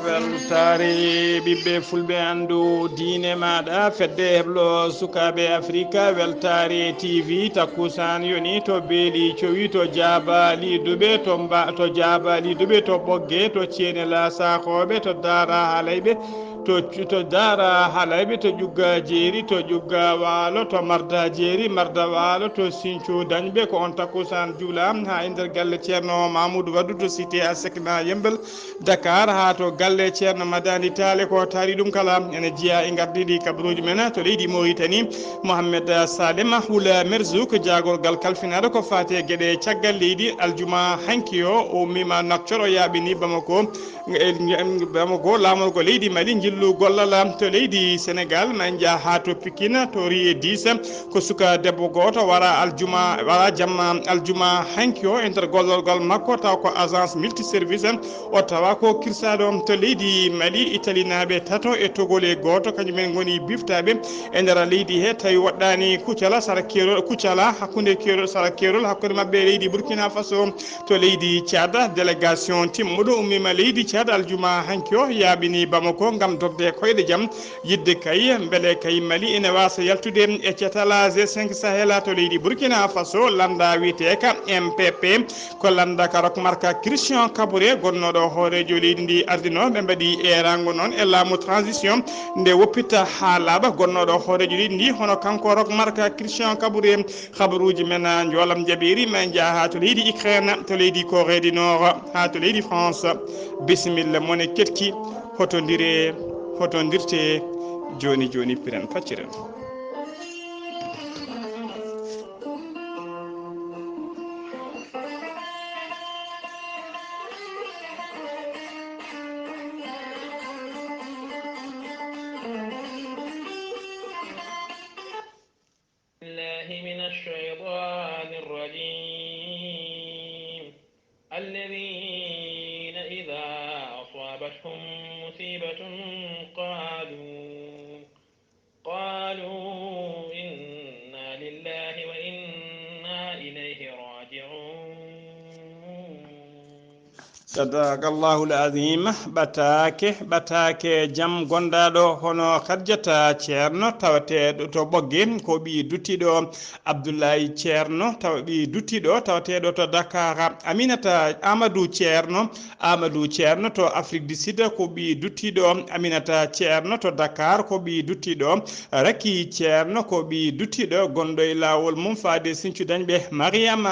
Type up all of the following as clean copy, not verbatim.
weltaare ɓiɓɓe fulɓe anndu diine maɗa fedde heblo sukaɓe afrique weltaare tv takkusan yoni to beeli cowi to jaabali duɓe to jaabali duɓe to ɓogge to cienela sakoɓe to daara halayɓe to daara halayɓe to ƴugga jeeri to ƴugga waalo to marda jeeri marda waalo to sinthiou dañɓe ko on takkusan juula ha e nder galle ceerno mamoudou wadou to cité a sekna yembel Dakar ha to galle ceerno madani tale ko taari ɗum kala ene jeeya e gardiɗi kabaruuji men to leydi Mauritanie Mohamed Salem Hula Merzouk jagorgal kalfinaɗo ko fati e gueɗe caggal leydi aljuma hanki o ummima Nouakchott o yaaɓini Bamako lamorgo leydi Mali jillu gollal to leydi Sénégal ma jaa ha to Pikine to Rie 10 ko suka debbo goto wara jamma aljuma hanki o e nder gollorgal makko taw ko agence multiservice o tawa ko kirsaɗo to leydi Mali Italie naaɓe tato e togole goto kañumen goni biftaɓe e nder leydi he tawi waɗɗani kuccala sara kerol kuccala hakkude kerol sara kerol hakkude mabɓe leydi Burkina Faso to leydi Tchad délégation timmuɗo ummima leydi Tchad aljuma hanki o yaaɓini Bamako gam dogde koyɗe jaam yidde kay beele kay Mali ene wasa yaltude e ceetala G5 Sahel to leydi Burkina Faso landa wiyeteka MPP ko landa karok marka Christian Kabouré gonnoɗo hoorejo leydi ndi ardino ɓe mbaɗi erango noon e laamu transition nde woppita ha laaɓa gonnoɗo hoorejo leydi ndi hono kanko rok marka Christian Kabouré habaruji men joolam jaɓiri ma jaa ha to leydi Ukraine to leydi Corée du Nord ha to leydi France bisimilla mone ketki hotodirte joni piren facciren من الشيطان الرجيم الذين إذا أصابتهم مصيبة قالوا إنا لله وإنا إليه راجعون صدق الله العظيم ɓataake jam gonɗaɗo hono Khadjata ceerno tawateɗo to ɓogge ko ɓi duttiɗo Abdoulaye ceerno tawa ɓi duttiɗo tawateɗo to Dakar Aminata Amadou ceerno to Afrique du Sud ko ɓi duttiɗo Aminata ceerno to Dakar ko ɓi duttiɗo Raki ceerno ko ɓi duttiɗo gonɗo e lawol mum faade Sinthiou dañɓe Mariam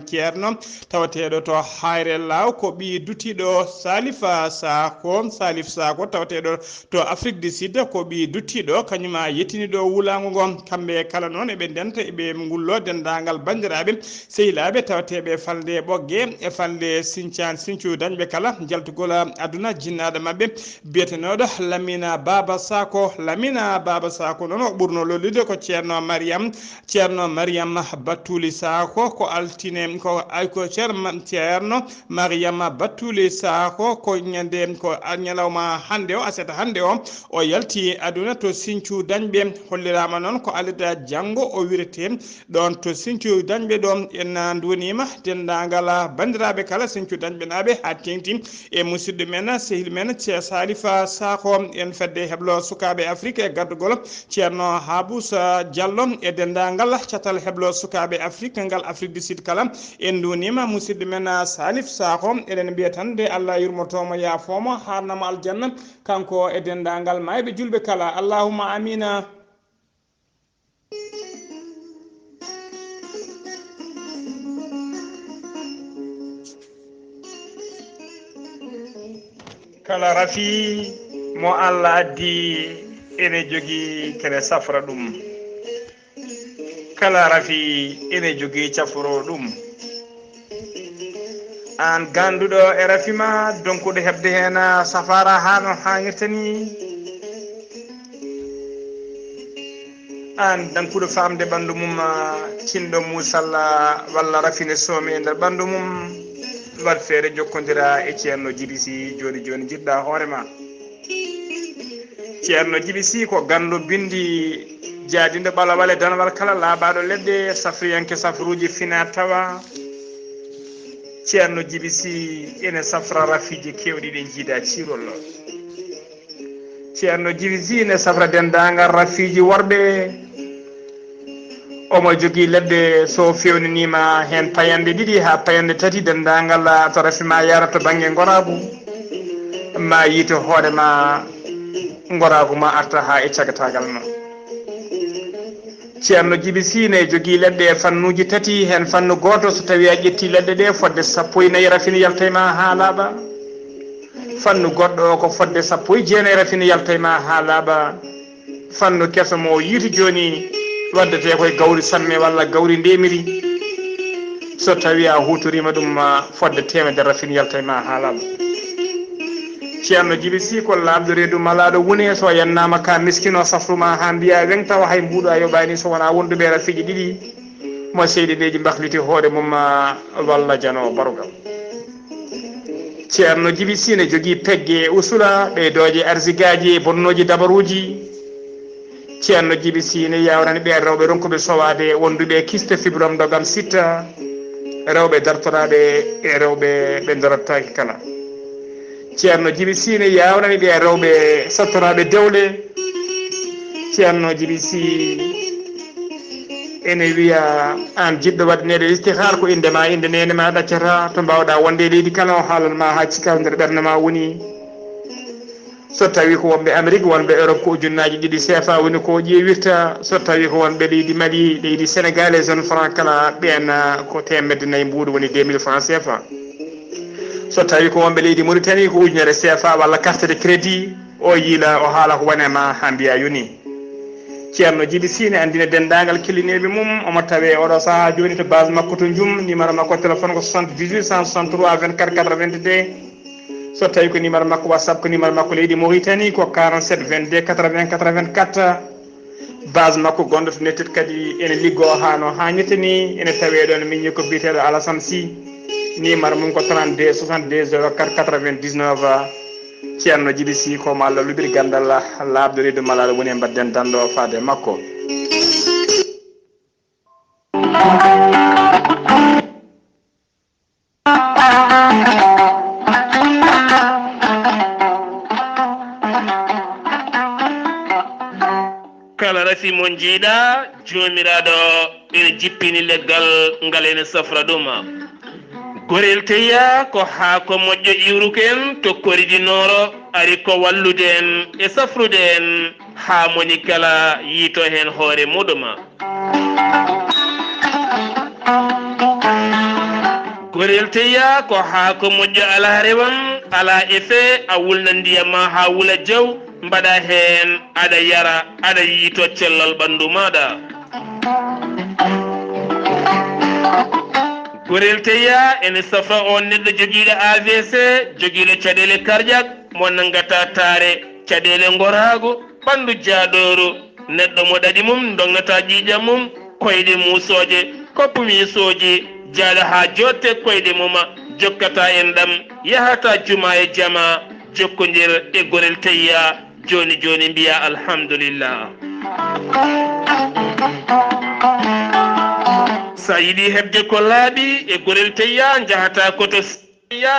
ceerno tawateɗo to Hayre Law ko ɓi duttiɗo Salif Sako tawateɗo to Afrique du Sud ko ɓi duttiɗo kañuma yettiniɗo wulago ngon kamɓe kala noon eɓe denta eɓe gullo dendagal bandiraɓe sehilaɓe tawateɓe falde ɓogge e falde Sinthiou dañɓe kala jaltugol aduna jinnaɗo mabɓe biyetenoɗo Lamina Baba Sako noon o ɓurno lollude ko ceerno Mariam Battuli Sako ko altine ko ceerno Mariam Battuli Sako ko ñande ko ñalawma hannde o aseta hannde o yalti aduna to Sinthiou dañɓe hollirama noon ko alida janggo o wirete ɗon to Sinthiou dañɓe ɗo en donima dendagal bandiraɓe kala Sinthiou dañɓe naɓe ha tengti e musidɗo men sehil men Salifa Sako en fedde heblo sukaɓe Afrique e gardugol ceerno Habousa Diallo e dendagal catal heblo sukaɓe Afrique ngal Afrique du Sud kala en donima musidɗo men Salif Sako eɗen mbiya tan de Allah yurmotomo yaafomo harnamo aljanna kanko e dendagal mayɓe julɓe kala allahumma amina kala rafi mo Allah addi ene jogui kene safra ɗum kala rafi ene jogui caforo ɗum an ganduɗo e rafima donkuɗo hebde hen safara ha no hannirta ni an dankuɗo famde ɓandu mum tinɗo musalla walla rafine somi e nder ɓandu mum waɗ feere jokkodira e ceerno Djiby Sy joni jiɗɗa hoorema ceerno Djiby Sy ko gandu bindi jaadinde ɓalawal e danawal kala laaɓaɗo leɗɗe safriyanke safruji fina tawa ceerno Djiby Sy ene safra rafiji kewɗi ɗe jiida cirol ceerno Djiby Sy ne safra dendagal rafiji worɓe omo jogui leɗɗe so fewninima hen payande ɗiɗi ha payande tati dendagal to rafima yarata banggue goragu ma yiito hoorema goragu ma arta ha e cagatagal ma ceerno Djiby Sy ne jogui leɗɗe fannuji tati hen fannu goto so tawi a ƴetti leɗɗe ɗe fodde 14 rafini yalta ma ha laaɓa fannu goɗɗo ko fodde 19 rafini yalta ma ha laaɓa fannu keso mo yiiti joni waddete koye gawri samme walla gawri ndemiri so tawi a hutorima ɗum fodde 100 rafini yalta ma ha laaɓa ceerno Djiby Sy ko labdo reedu malaɗo wone so yannama ka miskino safruma ha mbiya weng tawa hay mbuɗo a yoɓani so wona wonduɓe rafiji ɗiɗi mo seyɗineji mbahliti hoore mum walla jano barugal ceerno Djiby Sy ne jogui pegge usula ɓeydoje arsigaji bonnoji dabaruji ceerno Djiby Sy ne yawnani ɓe rewɓe ronkuɓe sowade wonduɓe kiste fibrom dogam sitta rewɓe dartoraɓe e rewɓe ɓe dorottaki kala ceerno Djiby Sy ne yawnani ɓe rewɓe sattoraɓe dewle ceerno Djiby Sy ene wiya an jiɗɗo waɗanede istihar ko indema inde nene ma ɗaccata to mbawɗa wonde leydi kala o haalanma ha cikaw nder ɓerde ma woni so tawi ko wonɓe Amérique wonɓe Europe ko ujunnaji ɗiɗi CFA woni ko ƴeewirta so tawi ko wonɓe leydi Mali leydi Sénégal e zone franc kala ɓen ko 100 mbuɗu woni 2000 francs CFA so tawi ko wonɓe leydi Mauritanie ko ujunere CFA walla carte de crédit o yiila o haala ko wonema ha mbiya yoni ceerno Djiby Sy ne andina dendagal killineɓe mum omo tawe oɗo saaha joni to base makko to Djoum numéro makko téléphone ko 78 163 24 82 so tawi ko numéro makko WhatsApp ko numéro makko leydi Mauritanie ko 47 22 80 84 base makko gonɗo to nettit kadi ene liggo ha no hannirta ni ene tawe ɗon min ko biteɗo Alassane Sy numéro mum ko 32 62 04 99 ceerno Djiby Sy ko ma Allah luɓiri gandal labde reedu malaɗo woni e mbadden danɗo faade makko kala rafi mo jiiɗa jomiraɗo ene jippini leggal ngal ene safra ɗum gorel teya ko haako moƴƴo iwruko en tokkoridinoro ari ko wallude en e safrude en ha moni kala yiito hen hoore muɗuma gorel teya ko haako moƴƴo ala rewan ala effet a wulna ndiyamma ha wula jaw mbaɗa hen aɗa yara aɗa yiito cellal ɓandu maɗa gorel teya ene safra on neɗɗo joguiɗo AVC joguiɗo caɗele cardiaque mo nangata taare caɗele gorago ɓandu jaaɗoru neɗɗo mo ɗaɗi mum dongnata ƴiƴam mum koyɗe musoje koppu misoji jaaɗo ha jotte koyɗe muma jokkata en ɗam yahata juma e jama jokkodir e gorel teya joni joni mbiya alhamdulillah sa yiɗi hebde ko laaɓi e gorel teya jahata koto ya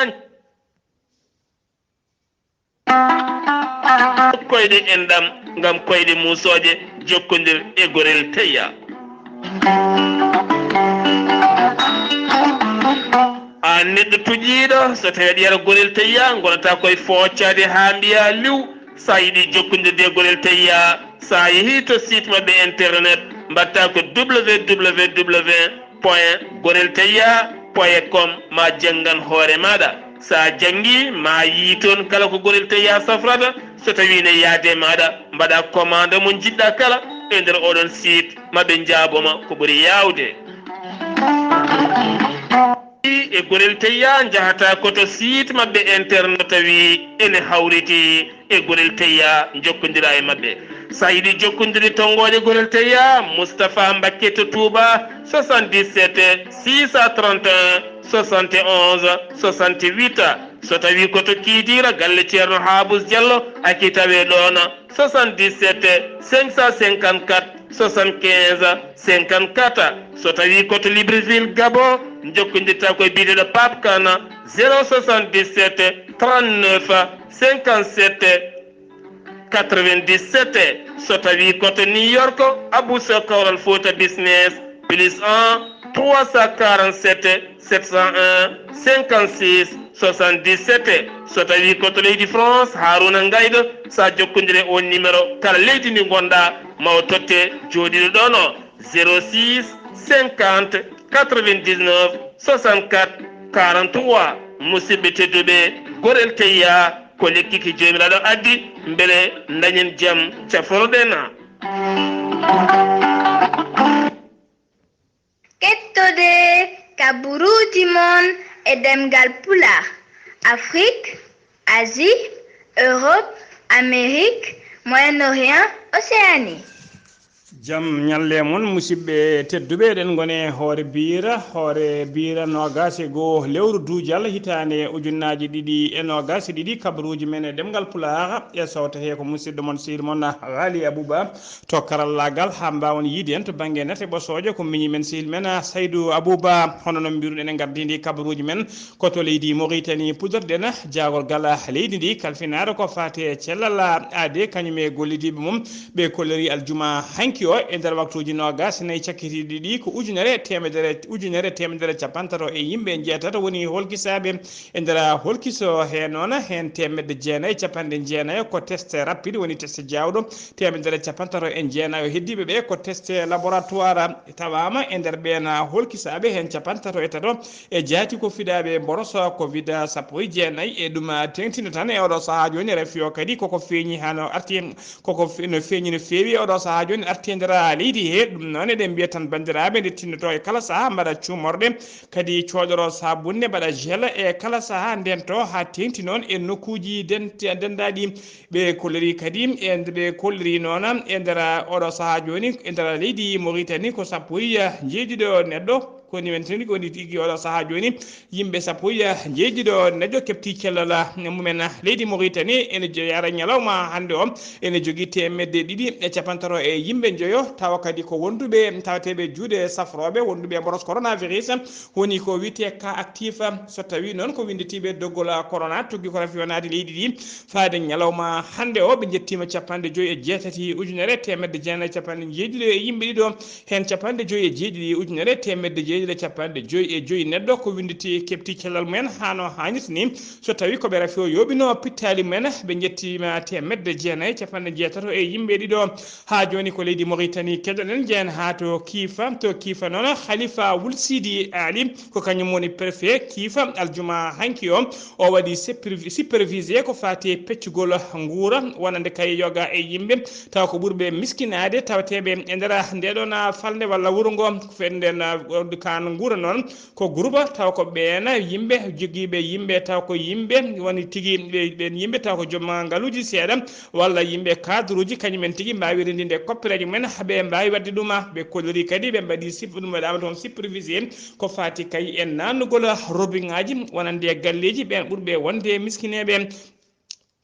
koyɗe en ɗam gam koyɗe musoje jokkodir e gorel teya a neɗɗo tuƴiɗo so tawi aɗa yara gorel teya gonata koye foccade ha mbiya liw sa yiɗi jokkodirde gorel teya sa yeehi to site mabɓe internet mbatta ko www.gorelteya.com ma janggan hoore maɗa sa janggi ma yii toon kala ko gorel teya safrata so tawi ne yaade maɗa mbaɗa commande mo jiɗɗa kala e nder oɗon site maɓe jaaboma ko ɓuuri yawde e gorel teya jahata koto site mabɓe internet tawi ene hawriti e gorel teya jokkodira e mabɓe sa yiɗi jokkodiri tonggode gorel teya Moustapha Mbacké to Touba 77 631 71 68 so tawi koto kiidira galle ceerno Habous Diallo aki tawe ɗon 77 554 75 54 so tawi koto Libreville Gabon jokkodirta koye biɗeɗo Pape Kana 077 39 57 97 so tawi koto New York Abou Sokawral Fouta Business +1 347 701 56 77 so tawi koto leydi France Haruna Ngaydo sa jokkodire on numéro kala leydi ndi gonɗa mawo totte joɗiɗo ɗono 06 50 99 64 43 musidɓe tedduɓe gorel teyya ko lekki ki jomiraɗo addi beele dañen jaam caforoɗen kettode kabaruuji mon e ɗemngal pulaar Afrique, Asie, Europe, Amérique, Moyen-Orient, Océanie. jam ñalle mon musidɓe tedduɓe eɗen gone hoyre-bir nogas e goho lewru duujal hitande ujunnaji ɗiɗi e nogas e ɗiɗi kabaruuji men e ɗemngal pulaar e sawtete ko musidɗo mon sehil mon Ghali Abuu Bah to karallagal ha mbawon yiide en to banggue nete ɓosojo ko miñi men sehil men Saydou Abou Bah hono noon mbiruɗen e gardidi kabaruuji men koto leydi Mauritanie pudorɗen jagol gala leydi ndi kalfinare ko faati e Cellal ade kañum e gollidiɓe mum ɓe kolleri aljuma hanki o e nder waktuji nogas nayi cakkitiɗi ɗi ko ujunere temedere capantato e yimɓe jeetato woni holkisaɓe e nder holkiso he noon hen temedde jeenayyi capanɗe jeenayyi ko test rapide woni test jawɗo temedere capantato e jeenayyi o heddiɓe ɓe ko test laboratoire tawama e nder ɓen holkisaɓe hen capantato e tato e jaati ko fiɗaɓe boroso covid 19 e ɗum tengtino tan e oɗo saaha joni refi o kadi koko feeñi hano arti koko no feeñi no feewi oɗo saaha joni arti nder leydi he ɗum noon eɗen mbiya tan bandiraɓe nde tinnoto e kala saaha mbaɗa cuumorɗe kadi coɗoro sabunne mbaɗa gel e kala saaha nden to ha tengti noon e nokkuji dendaɗi ɓe kolleri kadi e ɓe kolliri noon e nder oɗo saaha joni e nder leydi Mauritanie ko sappo jeeɗiɗo neɗɗo koni men tini ko tigi oɗo saaha joni yimɓe sappo jeeɗiɗo neɗɗo kepti cellal mumen leydi Mauritanie ene yara ñalawma hannde o ene jogui temedde ɗiɗi e capantato e yimɓe joyo tawa kadi ko wonduɓe tawateɓe juuɗe safroɓe wonduɓe boros coronavirus woni ko wiyete cas actif so tawi noon ko winditiɓe doggol corona tugui ko rafi wonade leydi ɗi faade ñalawma hannde o ɓe jettima capanɗe joyyi e jeetati ujunere temedde jeenayyi capanɗe jeeɗiɗi e yimɓe ɗiɗo hen capanɗe joyyi e jeeɗiɗi ujunere temedde jeeɗiɗi capanɗe joyyi e joyyi neɗɗo ko winditi kepti cellal mumen hano hannirta ni so tawi koɓe rafi o yoɓino pittali mumen ɓe jettima temedde jeenayyi capanɗe jeetato e yimɓe ɗiɗo ha joni ko leydi Mauritanie keɗoɗen jeen ha to kiifa noon Khalifa Wul Sidi Ali ko kañum woni préfet kiifa aljuma hanki o waɗi supervisé ko fati peccugol nguura wonande kay yoga e yimɓe taw ko ɓurɓe miskinade tawateɓe e nder ndeɗon falde walla wuuro ngo fenden kan nguura noon ko groupe taw ko ɓen yimɓe joguiɓe yimɓe taw ko yimɓe woni tigui ɓen yimɓe taw ko joom ngaaluji seeɗa walla yimɓe cadre uji kañumen tigui mbawi rendinde koppireje mumen ɓe mbawi wadde ɗum ɓe kolleri kadi ɓe mbaɗi ɗum waɗama toon supervisé ko fati kay e nannugol robin ngaji wonande galleji ɓen ɓurɓe wonde miskineɓe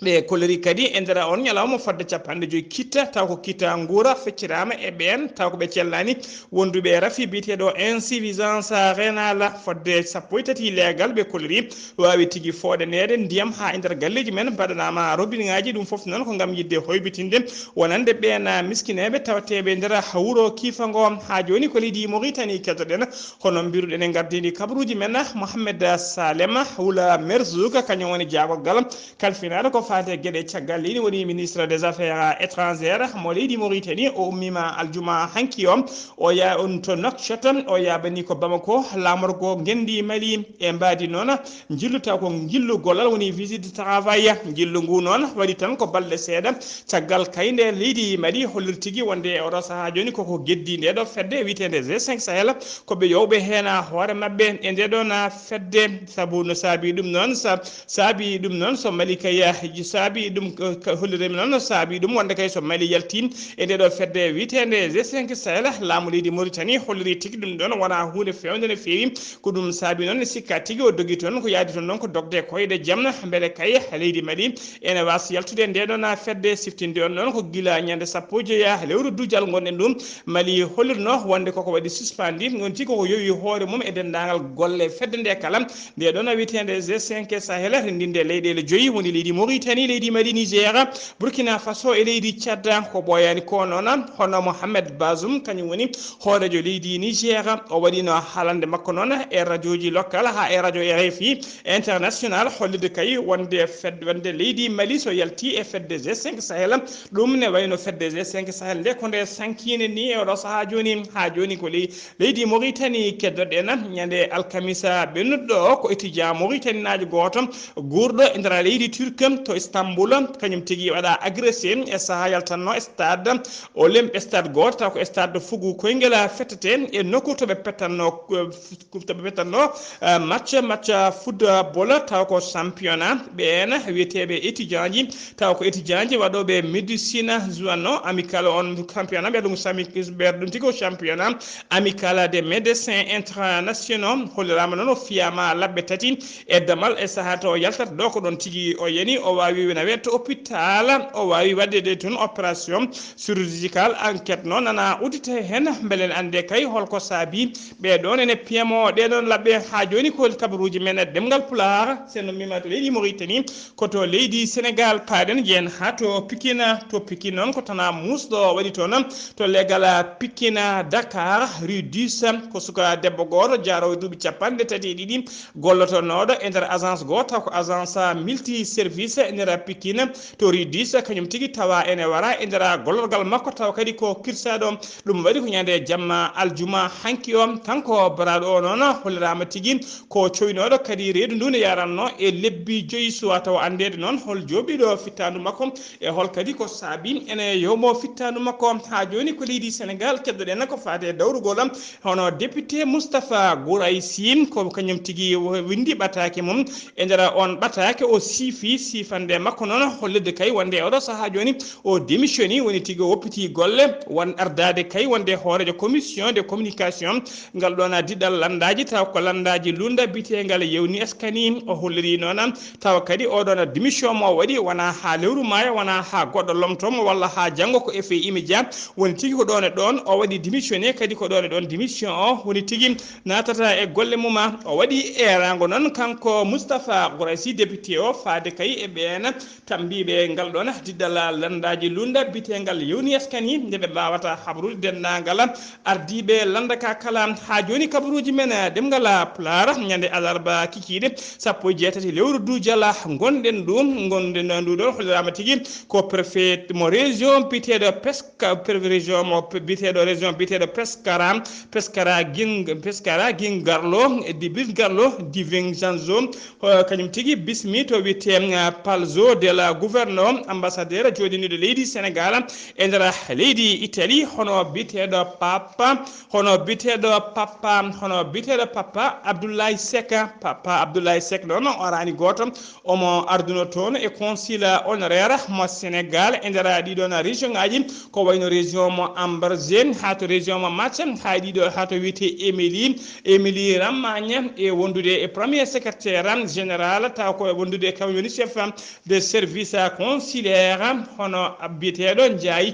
ɓe kolleri kadi e nder on ñalawma fodde capanɗe joyyi kitta taw ko kitta nguura feccirama e ɓen taw ko ɓe cellani wonduɓe rafi biteɗo insuffisance rénale fodde sappo e tati leegal ɓe kolleri wawi tigui fooɗanede ndiyam ha e nder galleji men mbaɗanama robine ngaji ɗum foof noon ko gam yidde hoybitinde wonande ɓen miskineɓe tawateɓe nder wuuro kiifango ha joni ko leydi Mauritanie keddoɗen hono mbiruɗen e gardidi kabaruji men Mohamed Salema Wula Merzouk kañum woni jagolgal kalfinade ko fate gueɗe caggal leydi woni ministre des affaires étrangères mo leydi Mauritanie o ummima aljuma hanki o ya on to Nouakchott o yabani ko Bamako lamorgo gendi Mali e mbadi noon jillu taw ko jillu gollal woni visite travail jillu ngu noon waɗi tan ko balɗe seeɗa caggal kayde leydi Mali hollirtigui wonde e oɗo saaha joni koko geddi ndeɗo fedde witede G5 Sahel koɓe yowɓe hen hoore mabɓe e ndeɗon fedde saabu no saabi ɗum noon so Mali kay saabi ɗum holliremi noon saabi ɗum wonde kay so Mali yaltin e nde ɗo fedde witende G5 Sahel laamu leydi Mauritanie holliri tigi ɗum ɗon wona hunde fewde no feewi ko ɗum saabi noon sikka tigi o dogi toon ko yaadi toon noon ko dogde koyɗe jamna beele kay leydi Mali ene wasa yaltude nde ɗon fedde siftinde on noon ko gila ñande sappo jeeya lewru duujal gonɗen ɗum Mali hollirno wonde koko waɗi suspendi on tigi koko yowi hoore mum e dendagal golle fedde nde kala nde ɗon witende G5 Sahel rendinde leyɗele joyyi woni leydi Mauritanie leydi Mali Niger Burkina Faso e leydi Tchad ko ɓoyani ko noon hono Mohamed Bazoum kañum woni hoorejo leydi Niger o waɗino haalande makko noon e radio ji local ha e radio RFI international hollide kay wonde leydi Mali so yalti e fedde G5 Sahel ɗum ne wayno fedde G5 Sahel nde ko nde sankine ni e oɗo saaha joni ko leydi Mauritanie keddoɗen ñande alkamisa ɓennuɗo ko étudiant Mauritanie najo goto gurɗo e nder leydi Turquie to Istanbul kañum tigui waɗa agressé e saaha yaltanno stade goto taw ko stade Fougou Koyngel fettete e nokku toɓe pettanno match football taw ko championnat ɓen wiyeteɓe étudiant ji taw ko étudiant ji waɗoɓe médecine juanno amical on championnat ɓe ɗum tigi ko championnat amical des médecins internationaux hollirama noon o fiyama labɓe tati e damal e saaha to yaltata ɗo ko ɗon tigi o yani o wawi wona wiyete hôpital o wawi waddede toon opération chirurgical enquête noon nana udite hen beelen ande kay holko saabi ɓeɗon ene piyamo ɗeɗon labɓe ha joni ko kabaruuji men ɗemngal pulaar seno mima to leydi Mauritanie koto leydi Sénégal paaɗen jen ha to Pikine noon ko tana musɗo waɗi toon to legal Pikine Dakar rue 10 ko suka debbo goto jaarowo duuɓi capanɗe tati e ɗiɗi gollotonoɗo e nder agence goto taw ko agence multi service e nder Pikine to rue 10 kañum tigui tawa ene wara e nder gollorgal makko taw kadi ko kirsaɗo ɗum waɗi ko ñande jamma aljuma hanki o kanko baraɗo o noon hollirama tigui ko coynoɗo kadi reedu ndu ne yaranno e lebbi joyyi suwa taw andede noon hol jooɓiɗo fittandu makko e hol kadi ko saabi ene yowmo fittandu makko ha joni ko leydi Sénégal keddoɗen ko fate dawrugol hono député Moustapha Gouray Sy ko kañum tigui windi ɓatake mum e nder on ɓatake o sifande makko noon hollide kay wonde oɗo saaha joni o démissioni woni tigui o woppiti golle won ardade kay wonde hoorejo commission de communication ngal ɗon diɗɗal landaji taw ko landaji lunda bitegal yewni eskani o holliri noon taw kadi oɗon démission mo waɗi wona ha lewru maya wona ha goɗɗo lomtomo walla ha janggo ko effet immédiat woni tigui ko ɗon e ɗon o waɗi démissionné kadi ko ɗon e ɗon démission o woni tigui natata e golle muma o waɗi erago noon kanko Moustapha Gouray Sy député o faade kay e ɓen tambiɓe ngal ɗon diɗɗal landaji lunda bitegal yewni eskani nde ɓe mbawata habrude dendagal ardiɓe landaka kala ha joni kabaruuji men ɗemngal pulaar ñande alarba kikiɗe sappo e jeetati lewru duujal gonɗen nduɗon hollirama tigui ko préfet mo région biteɗo région mo biteɗo région biteɗo Pescara Guingarlo di Vincenzo kañum tigui bismi to wiyete palzo de la gouverneur ambassadeur joɗiniɗo leydi Sénégal e nder leydi Italie hono biteɗo papa Abdoulaye Seck noon orani goto omo arduno toon e consul honoraire mo Sénégal e nder ɗiɗon région ngaji ko wayno région mo Ambrosien ha to région mo Matam ha ɗiɗo ha to wiyete Émilie Ramagne e wondude e premier secrétaire général taw ko wondude kam woni chef de service consulaire hono biteɗo Ndiaye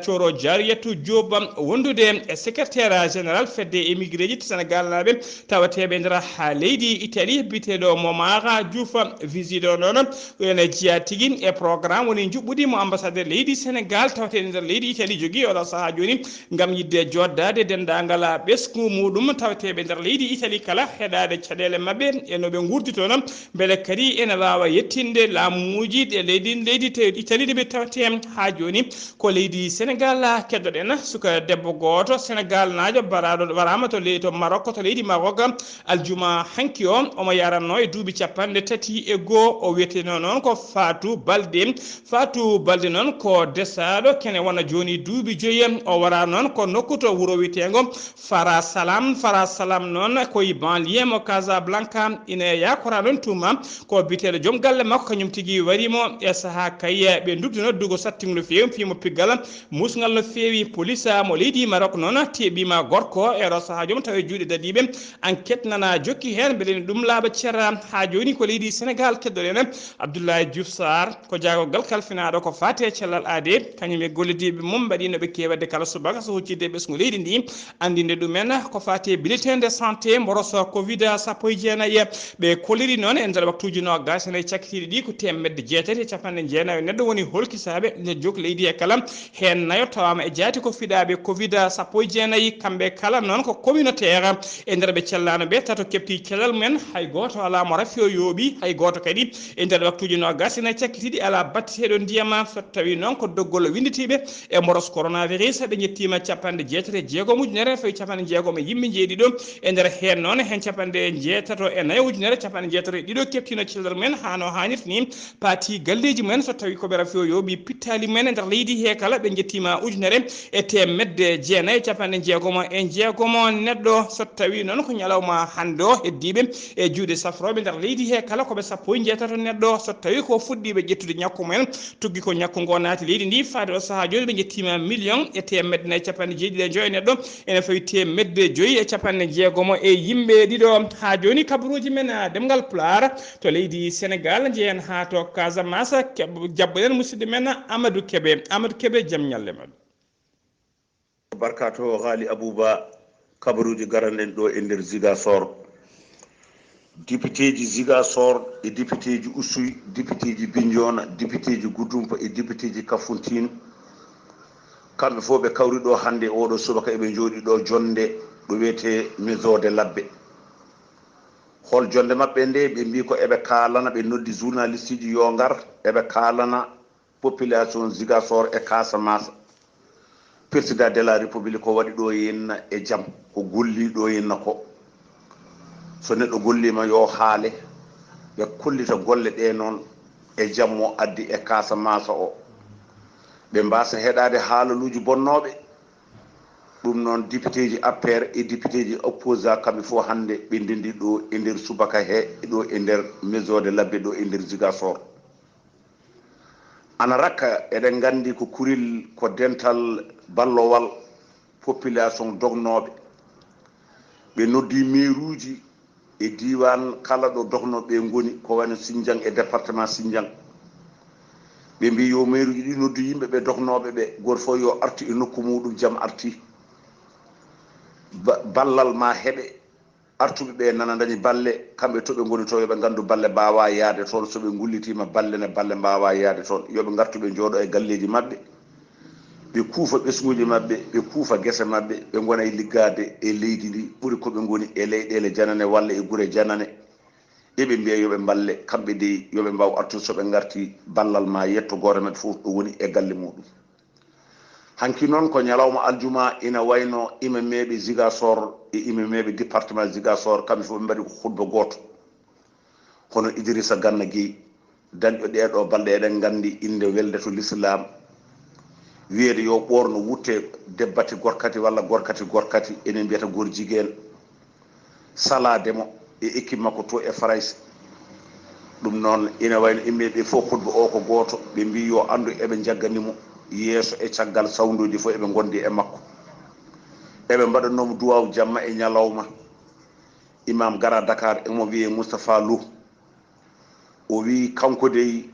Thioro Diarietou Diop wondude e secrétaire général fedde émigré ji to Sénégal naɓe tawateɓe nder ha leydi Italie biteɗo Momara Diouf visite o noon ene jiya tigui e programme woni juɓɓudi mo ambassadeur leydi Sénégal tawateɗe nder leydi Italie jogui oɗo saaha joni gam yidde joddade dendagal ɓesgu muɗum tawateɓe nder leydi Italie kala heɗade caɗele mabɓe e noɓe gurdito noon beele kadi ene wawa yettinde laamuji ɗe leydi Italie ɗeɓe tawate ha joni ko leydi Sénégal keddoɗen suka debbo goto Sénégal najo baraɗo warama to Maroc to leydi Maroc aljuma hanki o omo yaranno e duuɓi capanɗe tati e goho o wiyeteno noon ko Fatou Balde noon ko desaɗo kene wona joni duuɓi joyi o wara noon ko nokku to wuuro wiyetego Fara Salam noon koye banlieue mo Casablanca ine yakora noon tuma ko biteɗo joom galle makko kañum tigi warimo e saaha kayye ɓe dugde noddugo sattingo no fewi fimo piggal musgal no fewi police mo leydi Maroc noon teɓima gorko e ɗo saaha jom tawi juuɗe dadiɓe enquête nana jokki hen beele ɗum laaɓa ceera ha joni ko leydi Sénégal keddoɗen Abdoulaye Diouf Sarr ko jagolgal kalfinaɗo ko fate cellal ade kañum e gollidiɓe mum mbaɗinoɓe kewade kala subaka so huccide ɓesgu leydi ndi andinde ɗumen ko fate bulletin de santé mboroso covid 19 ɓe kolliri noon e nder waktuji nogas ene cakkitiɗi ɗi ko temedde jeetati e capanɗe jeenayi neɗɗo woni holkisaɓe nde jok leydi e kala hen nayo tawama e jaati ko fiɗaɓe covid 19 kamɓe kala noon ko communautaire e nder ɓe cellano ɓe tato kepti cellal mumen hay goto ala mo rafi o yooɓi hay goto kadi e nder waktuji nogas ene cakkitiɗi ala batteteɗo ndiyama so tawi noon ko doggol winditiɓe e mboros coronavirus ɓe jettima capanɗe jeetati e jeegom ujunere fawi capanɗe jeegom e yimɓe jeeɗiɗo e nder hen noon hen capanɗe jeetato e nayo ujunere capanɗe jeetato e ɗiɗo keptino cellal mumen hano hannirta ni paati galleji mumen so tawi koɓe rafi o yooɓi pittali mumen e nder leydi he kala ɓe jettima ujunere e temedde jeenayyi capanɗe jeegomo e jeegomo neɗɗo so tawi noon ko ñalawma hannde o heddiɓe e juuɗe safroɓe nder leydi he kala koɓe sappo e jeetato neɗɗo so tawi ko fuɗɗiɓe ƴettude ñakku mumen tuggi ko ñakku ngo naati leydi ndi faade o saaha joni ɓe jettima million e temedde nayyi capanɗe jeeɗiɗi e joyi neɗɗo ene fawi temedde joyyi e capanɗe jeegomo e yimɓe ɗiɗo ha joni kabaruuji men ɗemngal pulaar to leydi Sénégal jeeyen ha to Casamance jabɓoɗen musidɗo men Amadou Kébé jaam ñalle ma barkato Ghali Abuu Bah kabaruuji garanɗen ɗo e nder Ziguinchor député ji Ziguinchor e député ji Oussouye député ji Bignona député ji Goudompa e député ji Kafountine kamɓe fof ɓe kawri ɗo hannde oɗo subaka eɓe jooɗi ɗo jonde ɗo wiyete maison de labbe hol jonde maɓɓe nde ɓe mbi ko eɓe kaalana ɓe noddi journaliste ji yo ngar eɓe kaalana population Ziguinchor e Casamance président de la république ko waɗi ɗo henna e jaam ko golli ɗo henna ko so neɗɗo gollima yo haale ɓe kollita golle ɗe noon e jaam o addi e Casamance o ɓe mbasa heɗade haalaluji bonnoɓe ɗum noon député ji APR e député ji opposant kamɓe fof hannde ɓe ndendi ɗo e nder subaka he ɗo e nder maison de labbe ɗo e nder Ziguinchor ana rakka eɗen gandi ko kurel ko dental ballowal population dognoɓe ɓe noddi mairuji e diwan kala ɗo dognoɓe goni ko wayno Sindiang e département Sindiang ɓe mbi yo mairuji ɗi noddu yimɓe ɓe dognoɓe ɓe goto fof yo artu e nokku muɗum jaam arti ballal ma heɓe artuɓe ɓe nana dañi balle kamɓe to ɓe goni to yoɓe gandu balle mbawa yaade toon soɓe gullitima balle ne balle mbawa yaade toon yoɓe gartu ɓe jooɗo e galleji mabɓe ɓe kuufa ɓesguji mabɓe ɓe kuufa guese mabɓe ɓe gona e liggade e leydi ndi ɓuuri koɓe goni e leyɗele janane walla e guure janane eɓe mbiya yoɓe balle kamɓe de yoɓe mbaw artude soɓe garti ballal ma yetto goto mabɓe foof ɗo woni e galle muɗum hanki noon ko ñalawma aljuma ina wayno imameɓe Ziguinchor e imameɓe département Ziguinchor kamɓe fof ɓe mbaɗi ko hutba goto hono Idrissa Gana Gueye dañƴo ɗeɗo balɗe eɗen gandi inde welde to l'islam wiyeede yo ɓorno wutte debbati gorkati walla gorkati enen mbiyata gor jiguel salademo e équipe makko to e France ɗum noon ina wayno immeɓe fof hutba o ko goto ɓe mbi yo andu eɓe jagganimo yeeso e caggal sawndoji fof eɓe gondi e makko eɓe mbaɗannomo duwaw jamma e ñalawma imam gara Dakar emo wiye Moustapha Lo o wi kanko dey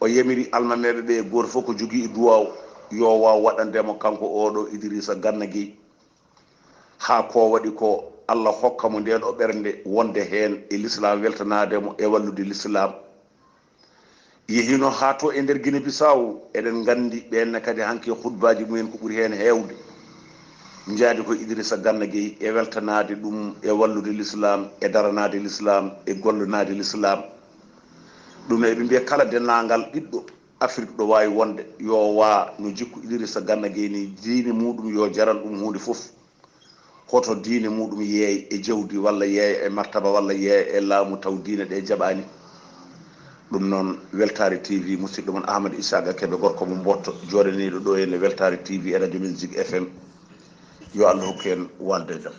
o yamiri almameɓe ɓe goto fof ko jogui duwaw yo waw waɗandemo kanko oɗo Idrissa Gana Gueye ha ko waɗi ko Allah hokkamo nden o ɓernde wonde hen e l'islam weltanademo e wallude l'islam yehino ha to e nder Guinée Bissau eɗen gandi ɓenne kadi hanki hutbaji mumen ko ɓuuri hen hewde jaadi ko Idrissa Gana Gueye e weltanade ɗum e wallude l'islam e daranade l'islam e gollunade l'islam ɗum eɓe mbiya kala dennagal ɓiɗɗo Afrique ɗo wawi wonde yo wa no jikku Idrissa Gana Gueye ni diine muɗum yo jaran ɗum hunde foof hoto diine muɗum yeey e jawdi walla yeeya e martaba walla yeeya e laamu taw diine ɗe jaɓani ɗum noon Weltaare TV musidɗo mon Ahmadou Issaqa Kébé gorko mo mbotto joɗaniɗo ɗo henne Weltaare TV e radio men Zig FM yo Allah hokku en walde jaam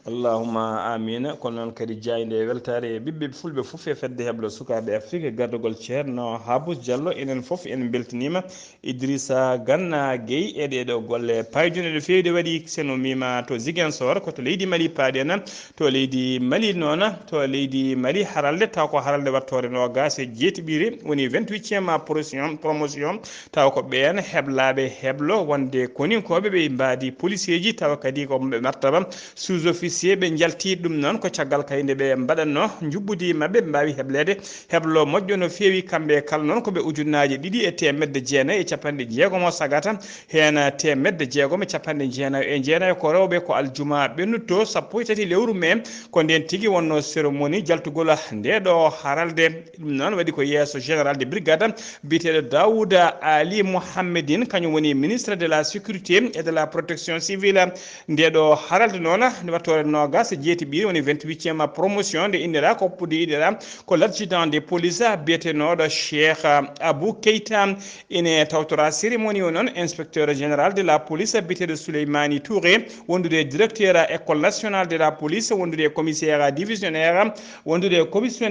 allahumma amina kono noon kadi jayde weltare ɓiɓɓe fulɓe fof e fedde heblo sukaɓe afrique gardugol ceerno habous diallo enen fof en beltanima idrissa ganna gueye e ɗeɗo golle payjune ɗo fewde waɗi seno mima to ziguinchor koto leydi mali paaɗena to leydi mali noon to leydi mali haralde taw ko haralde wattore no gase jeetiɓiri woni 28e promotion taw ko ɓen heblaɓe heblo wonde koninkoɓe ɓe mbadi policier ji tawa kadi ko ɓe martaba sous officier ɓe jalti ɗum noon ko caggal kayde ɓe mbaɗatno jubbudi mabɓe ɓe mbawi heblede heblo moƴƴo no fewi kamɓe kala noon koɓe ujunnaji 2,950 sagata hen 1,950 ko rewɓe ko aljuma ɓennutto 13 lewru mai ko nden tigui wonno cérémonie jaltugol ndeɗo haralde ɗum noon waɗi ko yesso général de brigade biteɗo Daouda Ali Mohammedine kañum woni ministre de la sécurité et de la protection civile ndeɗo haralde noon wattore nogas jeetiɓiri woni 28e promotion nde indira ko pude idira ko l'adjudant des police biyetenoɗo Cheikh Abou Keita ine tawtora cérémonie o noon inspecteur général de la police biteɗo Souleymani Touré wondude directeur école nationale de la police wondude commissaire divisionnaire wondude commissaire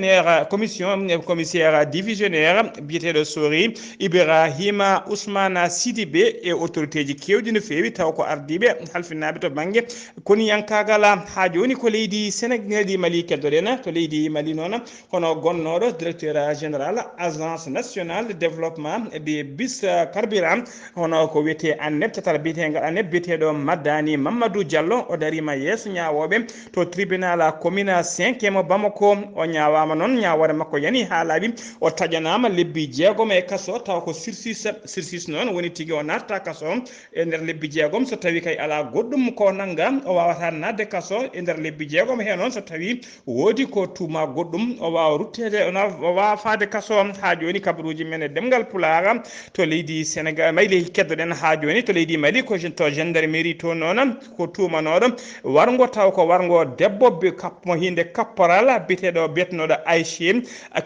divisionnaire biyeteɗo Sori Ibrahima Ousmana Sidibé e autorité ji kewɗi no fewi taw ko ardiɓe halfinaɓe to banggue koniyankagala ha joni ko leydi Sénégal di Mali keddoɗen to leydi Mali noon hono gonnoɗo directeur général agence nationale de développement des bis carburant hono ko wiyete ANEB catal biyetegal ANEB biyeteɗo Madani Mamadou Diallo o darima yesso ñawoɓe to tribunal commune 5 mo Bamako o ñawama noon ñawore makko yani ha laaɓi o taƴanama lebbi 6 e kaso taw ko sirsis noon woni tigui o natta kaso e nder lebbi 6 so tawi kay ala goɗɗum ko nangga o wawata nadde kaso e nder lebbi 6 he noon so tawi woodi ko tuma goɗɗum o wawa ruttede o wawa faade kaso ha joni kabaruuji men e ɗemngal pulaar to leydi Sénégal mayli keddoɗen ha joni to leydi Mali ko to gendarmerie to noon ko tumanoɗo wargo taw ko wargo debbo mo hinde caporal biyetenoɗo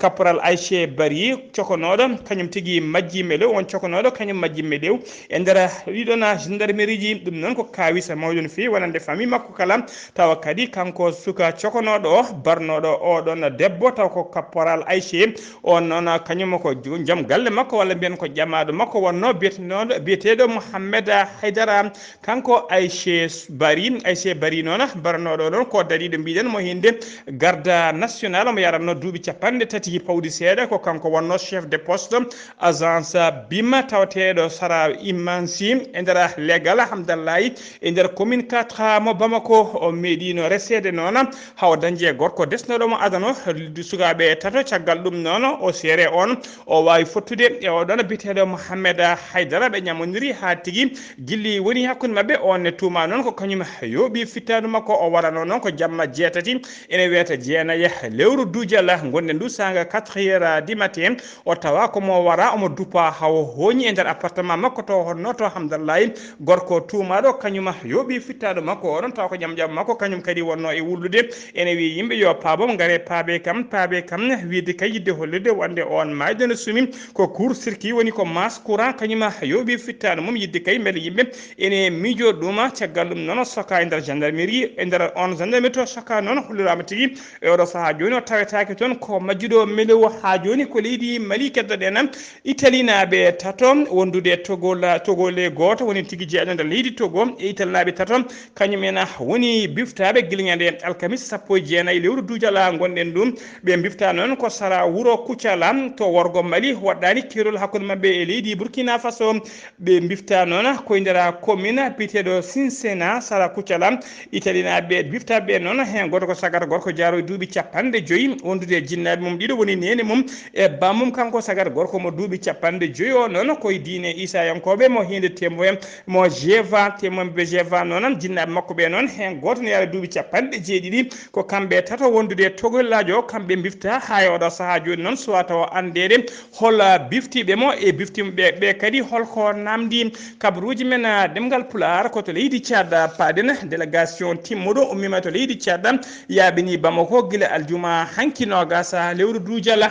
caporal Aïché Bari cokonoɗo kañum tigui majjimɓe lew on cokonoɗo kañum majjimɓe lew e nder ɗiɗon gendarmerie ji ɗum noon ko kawisa mawɗo no fewi wonande famille makko kala tawa kadi kanko suka cokonoɗo o barnoɗo oɗon debbo taw ko caporal Aïché on noon kañum ko joom galle makko walla mbiyen ko ƴamaɗo makko wonno biyeteɗo Mouhamed Haydara kanko Aïché Bari noon barnoɗo ɗon ko dariɗo mbiɗen mo hinde garda national mo yaranno duuɓi 30 pawdi seeɗa ko kanko wonno chef de poste agence bima tawateɗo Sara Imansi e nder légal hamdallahi e nder commune 4 mo Bamako o meeɗino resede noon haw dañje gorko desnoɗo mo adano sukaɓe tato caggal ɗum noon o seere on o wawi fottude e oɗon biteɗo Mouhamed Haydara ɓe ñamodiri ha tigui gilli woni hakkude mabɓe on ne tuma noon ko kañum yooɓi fittadu makko o waɗano noon ko jamma 8 ene wiyata 9 lewru duujal gonɗen ndu sanga 4h du matin o tawa komo wara omo dupa hawo hoñi e nder appartement makko to honno to hamdallahi gorko tumaɗo kañum yooɓi fittadu makko oɗon tawa ko ƴam makko kañum kadi wonno e wullude ene wi yimɓe yo paabom gaare paabe kam wiide kay yidde hollude wonde on mayde no sumi ko court circuit woni ko masse courant kañum yooɓi fittadu mum yidde kay beele yimɓe ene miijo ɗum caggal ɗum noon soka e nder gendarmerie e nder on gendarmerie to soka noon hollirama tigui e oɗo saaha joni o tawetake toon ko majjuɗo melewo ha joni ko leydi Mali keddoɗen Italie naɓe tato wondude togole goto woni tigui jeeyaɗo nder leydi Togo e Italie naɓe tato kañumen woni biftaɓe guilñade alkamis 19 lewru duujala gonɗen ɗum ɓe bifta noon ko sara wuuro Kucala to worgo Mali waɗɗani kerol hakkude mabɓe e leydi Burkina Faso ɓe bifta noon koye nder commune biteɗo Sinsena sara Kucala Italie naɓe biftaɓe noon hen goto ko sagata gorko jaaro duuɓi 50 wondude jinnaɓe mum ɗiɗo woni nene mum e bammum kanko sagata gorko mo duuɓi 50 o noon koye diine isayankoɓe mo hinde témoin mo Jeva noon jinnaɓe makko ɓe noon hen goto ne yaara duuɓi 50 ko kamɓe tato wondude togollajo kamɓe bifta ha e oɗo saaha joni noon suwa taw andede hol biftiɓe mo e biftiɓe ɓe kadi holko namdi kabaruuji men ɗemgal pulaar koto leydi Tchad paaden délégation timmuɗo ummima to leydi Tchad yaɓini Bamako guila aljuma hankino gasa lewru duujal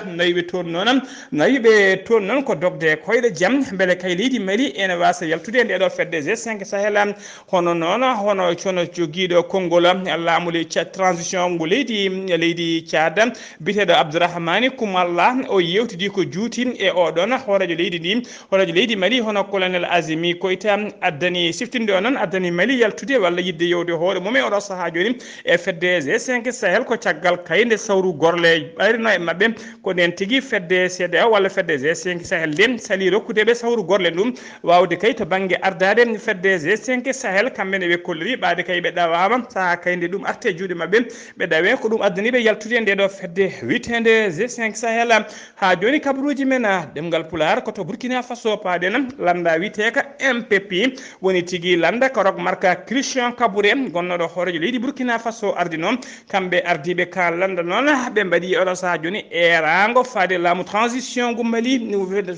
nayiɓe toon noon ko dogde koyɗe jaam beele kay leydi Mali ene wasa yaltude ndeɗo fedde G5 Sahel hono cono joguiɗo konngol laamuli transition ngu leydi Tchad biteɗo Abdourahmani Koumalla o yewtidi ko juuti e oɗon horejo leydi ndi horejo leydi Mali hono colonel Azimi Koita addani siftinde o noon addani Mali yaltude walla yidde yewde hoore mum e oɗo saaha joni e fedde G5 Sahel ko caggal kayde sawru gorle ɓayrino e mabɓe ko nden tigui fedde CEDEAO walla fedde G5 Sahel nden sali rokkudeɓe sawru gorle ɗum wawde kay to banggue ardade fedde G5 Sahel kamɓene ɓe kolliri ɓaade kay ɓe ɗawama saaha kayde ɗum arte juuɗe mabɓe ɓe ɗawe ko ɗum addaniɓe yaltude nde ɗo fedde witende G5 Sahel ha joni kabaruuji men ɗemngal pulaar koto Burkina Faso paaɗen landa witeka MPP woni tigui landa ko rok marka Christian Kabouré gonnoɗo horejo leydi Burkina Faso ardi noon kamɓe ardiɓe ka landa noon ɓe mbaɗi oɗo saaha joni erago faade laamu transition ngu Mali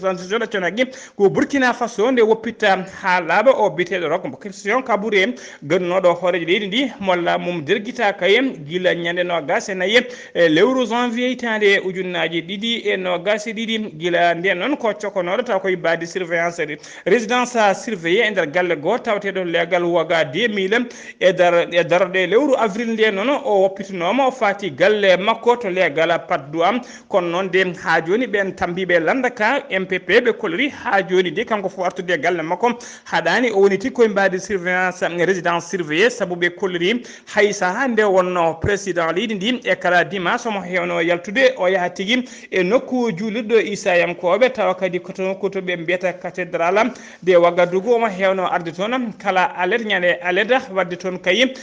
transition ɗo conagui ko Burkina Faso nde woppitta ha laaɓa o biteɗo rok Christian Kabouré gannoɗo horejo leydi ndi molla mum derguita kaye guila ñande 24 lewru janvier hitande ujunnaji 2022 guila nden noon ko cokonoɗo taw koye badi surveillance résidence surveillé e nder galle goo tawateɗo legal waga 2000 e darde lewru avril nde noon o woppitanoma o faati galle makko to legal paddouam kono noon de ha joni ɓen tambiɓe landaka MPP ɓe kolori ha joni de kanko fo artude galle makko haɗani o woni tigui koye mbadi surveillance résidence surveillé saabu ɓe kollori hay saha nde wonno président leydi ndi e kala dimanche omo hewno yaltude o yaha tigui e nokku juulirɗo Issa Yankoɓe tawa kadi koto ɓe mbiyata cathédrale de Ouagadougou omo hewno arde toon kala aled ñande aleda wadde toon kay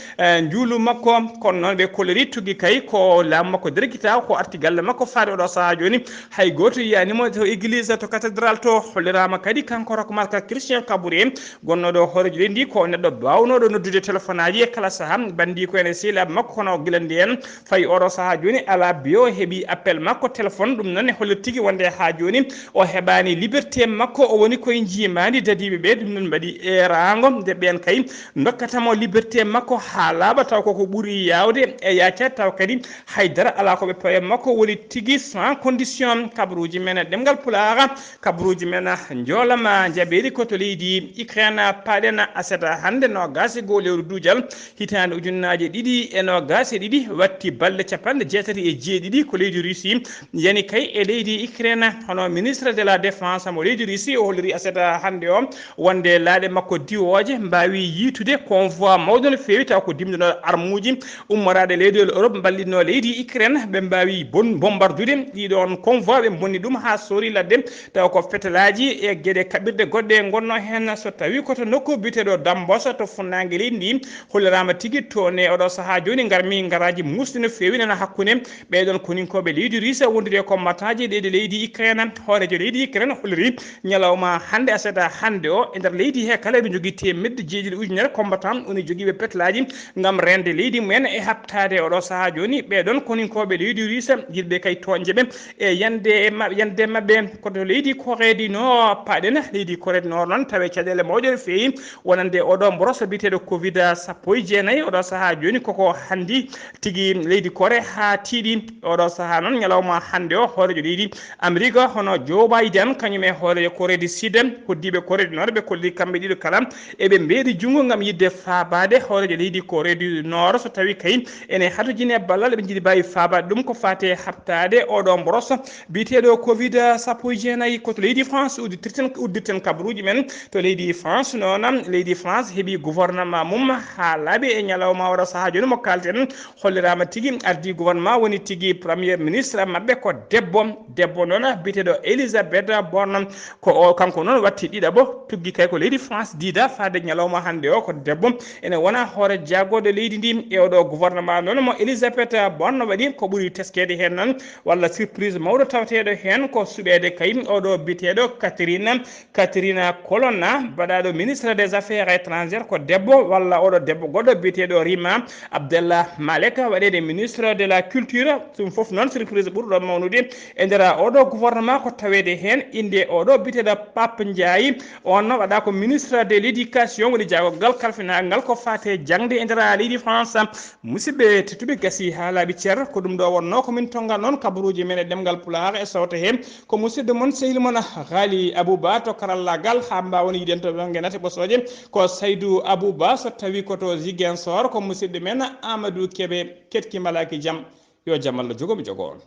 juulu makko kono noon ɓe kolori tugui kay ko laamu makko derguita ko arti galle makko faade oɗo saaha joni hay goto yiyanimo to église to cathédrale to hollirama kadi kanko rok marka Christian Kabouré gonnoɗo horejo leydi ndi ko neɗɗo bawnoɗo noddude téléphone aji e kala saaha bandi ko ene sehilaɓe makko kono guilandi en fayi oɗo saaha joni ala biyo heeɓi appel makko téléphone ɗum noon e hollir tigui wonde ha joni o heɓani liberté makko o woni koye jimadi dadiɓeɓe ɗum noon mbaɗi erago nde ɓen kay dokkatamo liberté makko ha laaɓa taw koko ɓuuri yawde e yaccat taw kadi haydara ala koɓe pawe makko woni tigui sans condition kabaruuji men ɗemgal pulaar kabaruuji men joolama jaɓeri koto leydi Ukraine paɗen aseta hannde 21 lewru duujal hitande ujunnaje 2022 watti balɗe 67 ko leydi Russie yani kay e leydi Ukraine hono ministre de la défense mo leydi Russie o holliri aseta hannde o wonde laaɗe makko diwoje mbawi yitude convoi mawɗo no fewi taw ko dimduno armuji ummorade leydi Europe ballitno leydi Ukraine ɓe mbawi bombardude ɗiɗon convoi ɓe bonni ɗum ha sori ladde taw ko fetelaji e gueɗe kaɓirɗe goɗɗe gonno hen so tawi koto nokku biteɗo Dambos to funnague leydi ndi hollirama tigui toon e oɗo saaha joni garmi garaji musde no fewi nana hakkude ɓeɗon koninkoɓe leydi Russie wondude combattant ji ɗeyde leydi Ukraine horejo leydi Ukraine holliri ñalawma hande aseta hande o e nder leydi he kala ɓe jogui temedde jeeɗiɗi ujunere combattant woni joguiɓe petelaji gam rende leydi mumen e habtade oɗo saaha joni ɓeɗon koninkoɓe leydi Russie yirɓe kay toñjeɓe e yande mabɓe koto leydi Corée du Nord paɗen leydi Corée du Nord noon tawe caɗele mawɗe no fewi wonande oɗo brosse biteɗo Covid 19 oɗo saaha joni koko handi tigui leydi Corée ha tiiɗi oɗo saaha noon ñalawma hande o horejo leydi Amérique hono Joe Biden kañum e horejo Corée du Sud hoddiɓe Corée du Nord ɓe kolli kamɓe ɗiɗo kala eɓe mbeeri junggo gam yidde faabade horejo leydi Corée du Nord so tawi kay ene hatojine ballal ɓe jiiɗi mbawi faabade ɗum ko fate habtade oɗo brosse biteɗo Covid 19 koto leydi France uddirten kabaruuji men to leydi France noon leydi France heeɓi gouvernement mum ha laaɓi e ñalawma oɗo saaha joni mo kalten hollirama tigui ardi gouvernement woni tigui premier ministre mabɓe ko debbo noon biteɗo Elisabeth Borne ko o kanko noon watti ɗiɗaɓo tugui kay ko leydi France diida fade ñalawma hande o ko debbo ene wona hoore jagoɗo leydi ndi e oɗo gouvernement noon mo Elisabeth Borne waɗi ko ɓuuri teskede hen noon walla surprise mawɗo tawateɗo hen ko suɓede kay oɗo biteɗo Catherine Colonna baɗaɗo ministre des affaires étrangères ko debbo walla oɗo debbo goɗɗo biteɗo Rima Abdellah Malek waɗede ministre de la culture ɗum foof noon surprise ɓurɗo mawnude e nder oɗo gouvernement ko tawede hen inde oɗo biteɗo Pape Ndiaye on waɗa ko ministre de l'éducation woni jagogal kalfinagal ko fate jangde e nder leydi France musidɓe tedduɓe gasi ha laaɓi ceer ko ɗum ɗo wonno komin tongal noon kabaruji men e ɗemgal pulaar e sawta hen ko musidɗo moon sehil moon Ghali Abuu Bah to karallagal ha mbawon yiden to ngenate ɓosoje ko Saydou Abou Bah so tawi koto Ziguinchor sponsor ko musidɗo men Amadou Kébé ketki malaki jam yo jam Allah jogomi jogo on